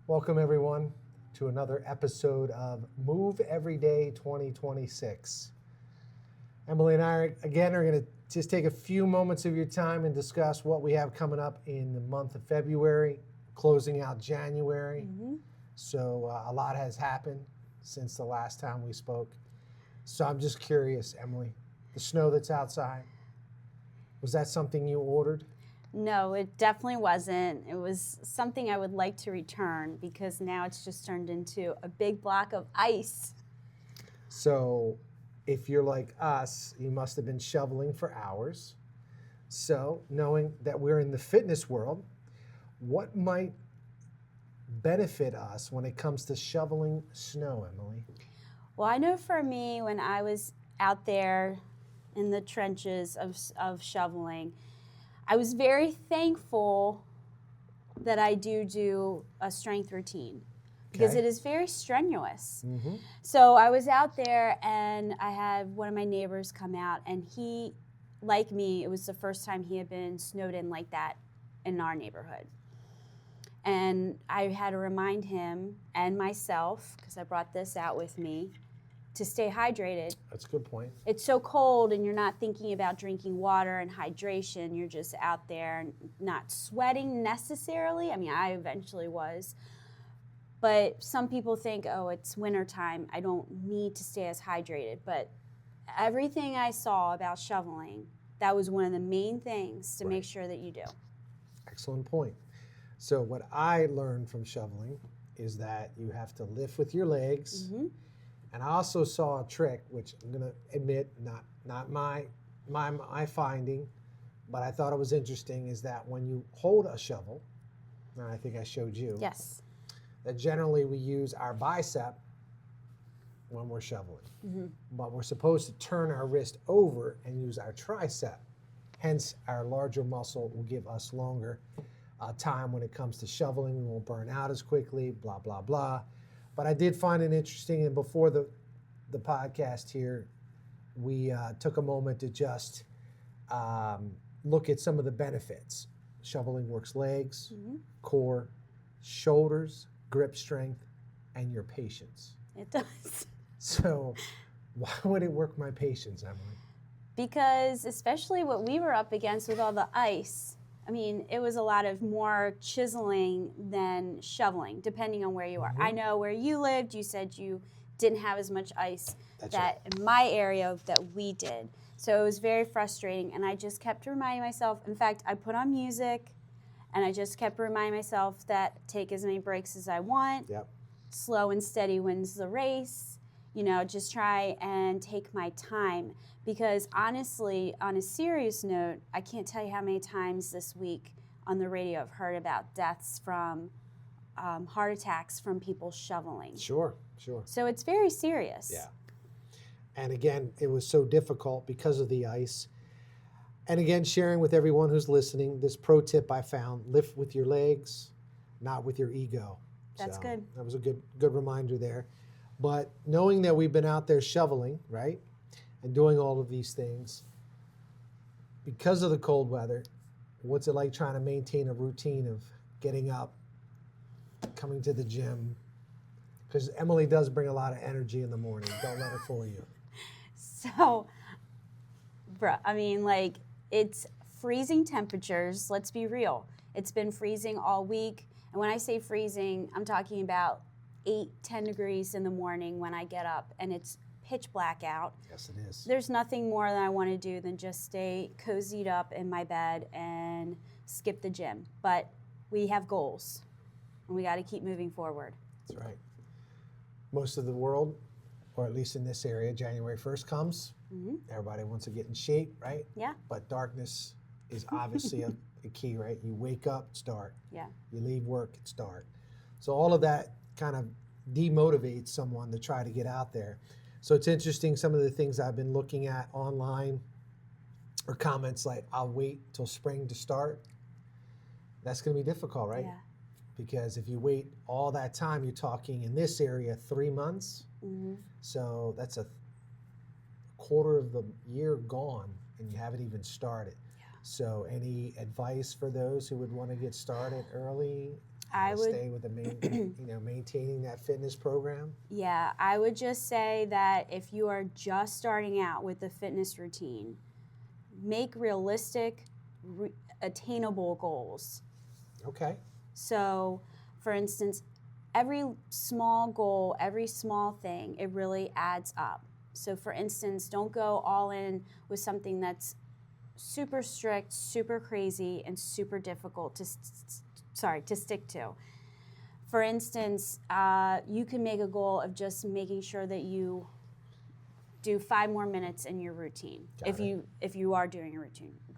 Welcome, everyone, to another episode of Move Everyday 2026. Emily and I, again, are going to just take a few moments of your time and discuss what we have coming up in the month of February, closing out January. So a lot has happened since the last time we spoke. So I'm just curious, Emily, the snow that's outside, was that something you ordered? No, it definitely wasn't. It was something I would like to return because now it's just turned into a big block of ice. So if you're like us, you must have been shoveling for hours. So knowing that we're in the fitness world, what might benefit us when it comes to shoveling snow, Emily? Well, I know for me, when I was out there in the trenches of shoveling, I was very thankful that I do a strength routine because Okay. it is very strenuous. Mm-hmm. So I was out there and I had one of my neighbors come out, and he, like me, it was the first time he had been snowed in like that in our neighborhood. And I had to remind him and myself, because I brought this out with me, to stay hydrated. That's a good point. It's so cold and you're not thinking about drinking water and hydration. You're just out there not sweating necessarily. I mean, I eventually was. But some people think, oh, it's wintertime. I don't need to stay as hydrated. But everything I saw about shoveling, that was one of the main things to make sure that you do. Excellent point. So what I learned from shoveling is that you have to lift with your legs. Mm-hmm. And I also saw a trick, which I'm going to admit, not my finding, but I thought it was interesting, is that when you hold a shovel, and I think I showed you, Yes. that generally we use our bicep when we're shoveling. Mm-hmm. But we're supposed to turn our wrist over and use our tricep. Hence, our larger muscle will give us longer time when it comes to shoveling. We won't burn out as quickly, blah, blah, blah. But I did find it interesting, and before the podcast here, we took a moment to just look at some of the benefits. Shoveling works legs, core, shoulders, grip strength, and your patience. It does. So why would it work my patience, Emily? Because especially what we were up against with all the ice, I mean, it was a lot of more chiseling than shoveling, depending on where you are. I know where you lived, you said you didn't have as much ice in my area that we did. So it was very frustrating, and I just kept reminding myself. In fact, I put on music, and I just kept reminding myself that take as many breaks as I want. Yep. Slow and steady wins the race. You know, just try and take my time. Because honestly, on a serious note, I can't tell you how many times this week on the radio I've heard about deaths from heart attacks from people shoveling. Sure. So it's very serious. Yeah. And again, it was so difficult because of the ice. And again, sharing with everyone who's listening, this pro tip I found: lift with your legs, not with your ego. That's good. That was a good reminder there. But knowing that we've been out there shoveling, right, and doing all of these things, because of the cold weather, what's it like trying to maintain a routine of getting up, coming to the gym? Because Emily does bring a lot of energy in the morning. Don't let her fool you. So, I mean, like, it's freezing temperatures. Let's be real. It's been freezing all week. And when I say freezing, I'm talking about 8-10 degrees in the morning when I get up, and it's pitch black out. Yes, it is. There's nothing more that I want to do than just stay cozied up in my bed and skip the gym. But we have goals, and we got to keep moving forward. That's right. Most of the world, or at least in this area, January 1st comes. Everybody wants to get in shape, right? Yeah. But darkness is obviously a key, right? You wake up, it's dark. Yeah. You leave work, it's dark. So all of that kind of demotivates someone to try to get out there. So it's interesting, some of the things I've been looking at online are comments like, I'll wait till spring to start. That's going to be difficult, right? Yeah. Because if you wait all that time, you're talking in this area 3 months. So that's a quarter of the year gone, and you haven't even started. Yeah. So any advice for those who would want to get started early? I would stay with the maintaining that fitness program. Yeah, I would just say that if you are just starting out with the fitness routine, make realistic, attainable goals. Okay. So, for instance, every small goal, every small thing, it really adds up. So, for instance, don't go all in with something that's super strict, super crazy, and super difficult to stick to. For instance, you can make a goal of just making sure that you do 5 more minutes in your routine. If you are doing a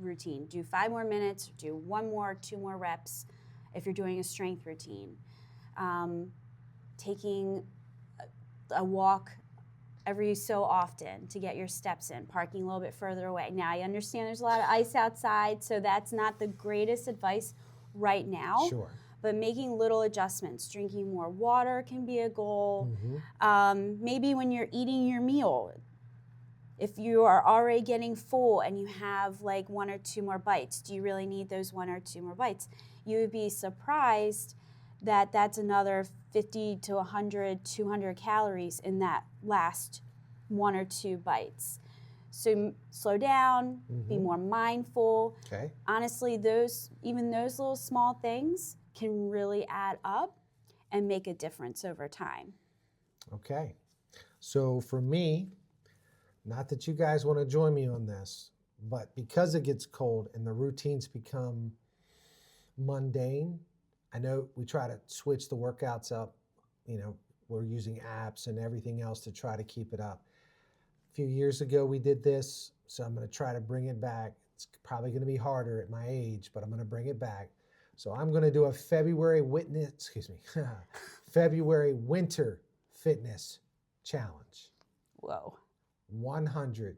routine, do 5 more minutes, do 1 more, 2 more reps. If you're doing a strength routine, taking a walk every so often to get your steps in, parking a little bit further away. Now, I understand there's a lot of ice outside, so that's not the greatest advice right now. Sure. But making little adjustments, drinking more water can be a goal. Maybe when you're eating your meal, if you are already getting full and you have like 1 or 2 more bites, do you really need those 1 or 2 more bites? You would be surprised that that's another 50 to 100, 200 calories in that last 1 or 2 bites. So slow down, be more mindful. Okay. Honestly, those little small things can really add up and make a difference over time. Okay. So for me, not that you guys want to join me on this, but because it gets cold and the routines become mundane, I know we try to switch the workouts up. We're using apps and everything else to try to keep it up. A few years ago, we did this, so I'm going to try to bring it back. It's probably going to be harder at my age, but I'm going to bring it back. So I'm going to do a February winter fitness challenge. Whoa. 100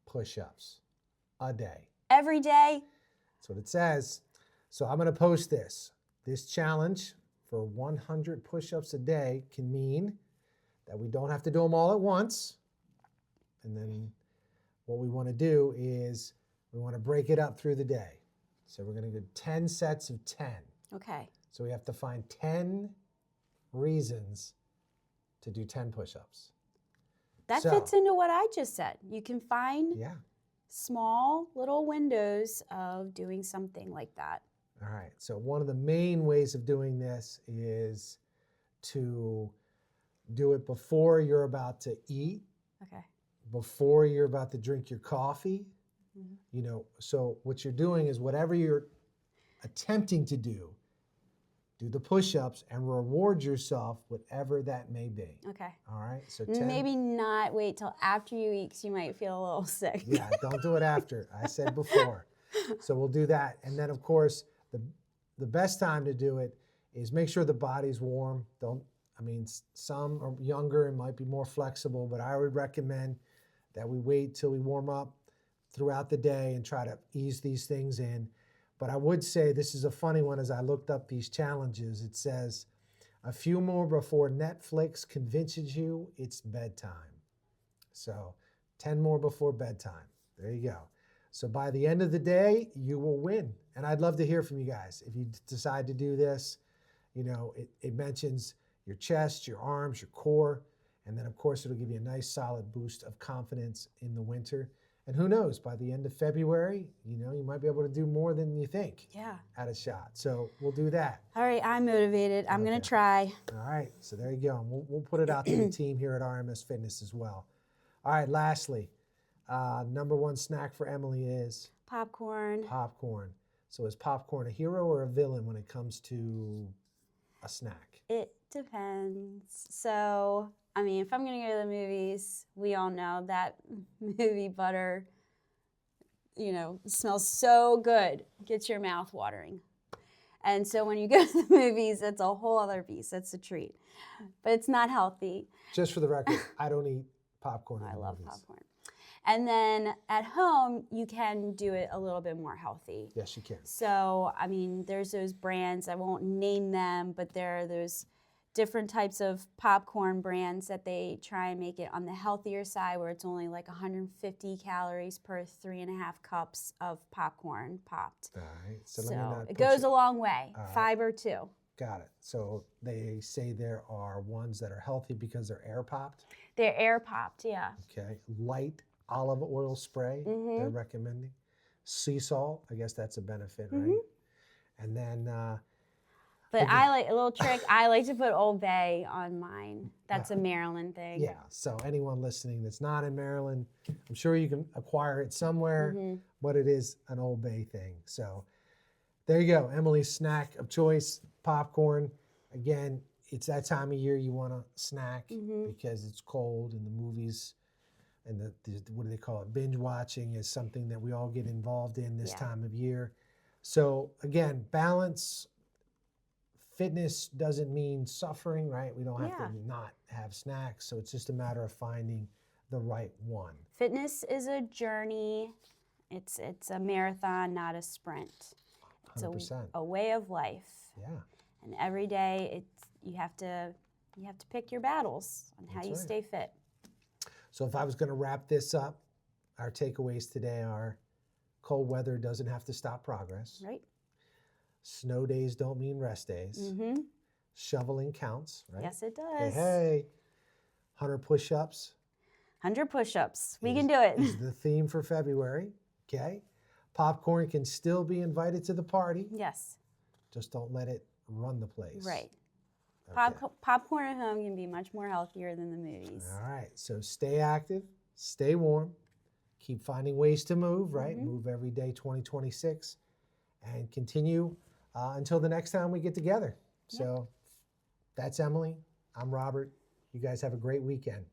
push-ups a day. Every day? That's what it says. So I'm going to post this. This challenge for 100 push-ups a day can mean that we don't have to do them all at once. And then what we want to do is we want to break it up through the day. So we're going to do 10 sets of 10. Okay. So we have to find 10 reasons to do 10 push-ups. That fits into what I just said. You can find small little windows of doing something like that. All right. So one of the main ways of doing this is to do it before you're about to eat. Okay. Before you're about to drink your coffee. So what you're doing is whatever you're attempting to do the push-ups and reward yourself, whatever that may be. Okay. All right. So 10. Maybe not wait till after you eat because you might feel a little sick. Yeah, don't do it after. I said before. So we'll do that. And then, of course, the best time to do it is make sure the body's warm. Some are younger and might be more flexible, but I would recommend that we wait till we warm up throughout the day and try to ease these things in. But I would say this is a funny one. As I looked up these challenges, it says a few more before Netflix convinces you it's bedtime. So 10 more before bedtime. There you go. So by the end of the day, you will win. And I'd love to hear from you guys. If you decide to do this, it mentions your chest, your arms, your core. And then, of course, it'll give you a nice solid boost of confidence in the winter. And who knows, by the end of February, you might be able to do more than you think. Yeah. At a shot. So we'll do that. All right, I'm motivated. I'm going to try. All right, so there you go. And we'll put it out to the team here at RMS Fitness as well. All right, lastly, number 1 snack for Emily is? Popcorn. Popcorn. So is popcorn a hero or a villain when it comes to a snack? It depends. So, if I'm going to go to the movies, we all know that movie butter, smells so good. Gets your mouth watering. And so when you go to the movies, it's a whole other beast. It's a treat. But it's not healthy. Just for the record, I don't eat popcorn. I love popcorn. And then at home, you can do it a little bit more healthy. Yes, you can. So, there's those brands, I won't name them, but there are those different types of popcorn brands that they try and make it on the healthier side where it's only like 150 calories per 3.5 cups of popcorn popped. All right. So it goes a long way. Fiber too. Got it. So they say there are ones that are healthy because they're air popped. They're air popped, yeah. Okay. Light olive oil spray, they're recommending. Sea salt, I guess that's a benefit, right? And then, But I like a little trick. I like to put Old Bay on mine. That's a Maryland thing. yeah, so anyone listening that's not in Maryland, I'm sure you can acquire it somewhere, but it is an Old Bay thing. So there you go. Emily's snack of choice, popcorn. Again, it's that time of year you want to snack because it's cold and the movies and the what do they call it? Binge watching is something that we all get involved in this time of year. So again, balance. Fitness doesn't mean suffering, right? We don't have to not have snacks. So it's just a matter of finding the right one. Fitness is a journey. It's a marathon, not a sprint. It's 100%. a way of life. Yeah. And every day you have to pick your battles on how you stay fit. So if I was going to wrap this up, our takeaways today are cold weather doesn't have to stop progress. Right. Snow days don't mean rest days. Shoveling counts, right? Yes, it does. Hey, 100 push-ups. 100 push-ups. We can do it. Is the theme for February. Okay. Popcorn can still be invited to the party. Yes. Just don't let it run the place. Right. Okay. Popcorn at home can be much more healthier than the movies. All right. So stay active, stay warm, keep finding ways to move, right? Move every day 2026 and continue until the next time we get together. So that's Emily. I'm Robert. You guys have a great weekend.